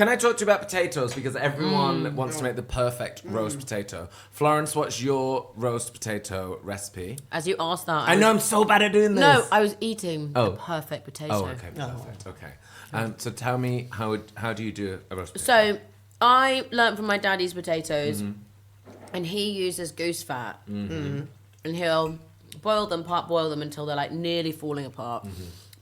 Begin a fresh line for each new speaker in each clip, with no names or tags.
Can I talk to you about potatoes? Because everyone wants to make the perfect roast potato. Florence, what's your roast potato recipe?
As you asked that,
I know I'm so bad at doing this.
No, I was eating the perfect potato.
Oh, okay, perfect. Okay. So tell me, how do you do a roast potato?
So I learnt from my daddy's potatoes, and he uses goose fat, and he'll boil them, part boil them until they're like nearly falling apart.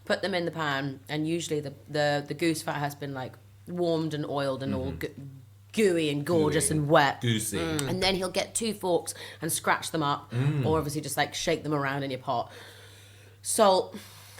Put them in the pan, and usually the goose fat has been like warmed and oiled and all gooey and gorgeous and wet.
Goosey.
And then he'll get 2 forks and scratch them up, or obviously just like shake them around in your pot. Salt,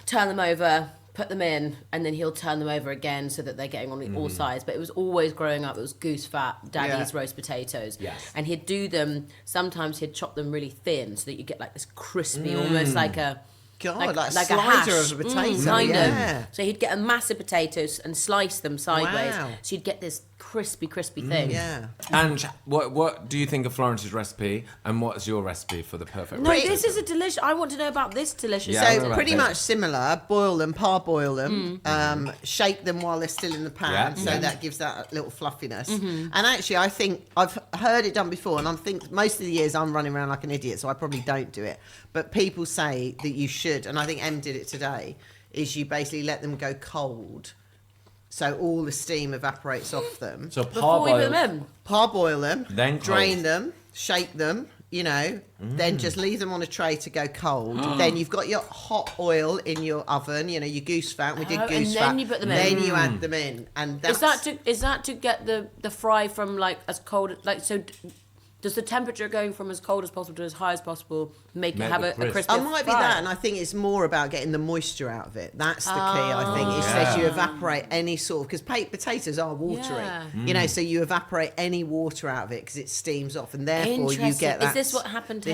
turn them over, put them in, and then he'll turn them over again so that they're getting on all sides. But it was always growing up, it was goose fat, daddy's roast potatoes.
Yes.
And he'd do them, sometimes he'd chop them really thin so that you get like this crispy, almost like a...
God, like a
a
slicer
hash.
of a potato.
Kind
yeah.
of. So he'd get a massive potatoes and slice them sideways.
Wow.
So you'd get this crispy thing.
Yeah.
And what do you think of Florence's recipe? And what's your recipe for the perfect
No,
roast
this
potato?
is a delicious... I want to know about this delicious...
Yeah, I know
So
about
pretty
this.
much similar. Boil them, parboil them, shake them while they're still in the pan, so that gives that little fluffiness. And actually, I think I've heard it done before, and I think most of the years I'm running around like an idiot, so I probably don't do it. But people say that you should, and I think Em did it today. Is you basically let them go cold, so all the steam evaporates off them.
So
Before we put them in.
Parboil them,
Then
drain
cold.
them, shake them, then just leave them on a tray to go cold. Then you've got your hot oil in your oven, your goose fat. We did
Oh,
goose
and
fat.
then you put them in.
Then you add them in, and that's
Is that to get the fry from like as cold like so? Does the temperature going from as cold as possible to as high as possible make it
Make
have
it
a
crisp.
crispy
It might be
fry?
that, and I think it's more about getting the moisture out of it. That's the key, I think. It says you evaporate any sort of... Because potatoes are watery,
Yeah.
so you evaporate any water out of it because it steams off, and therefore you
Interesting.
get that...
Is this what happened to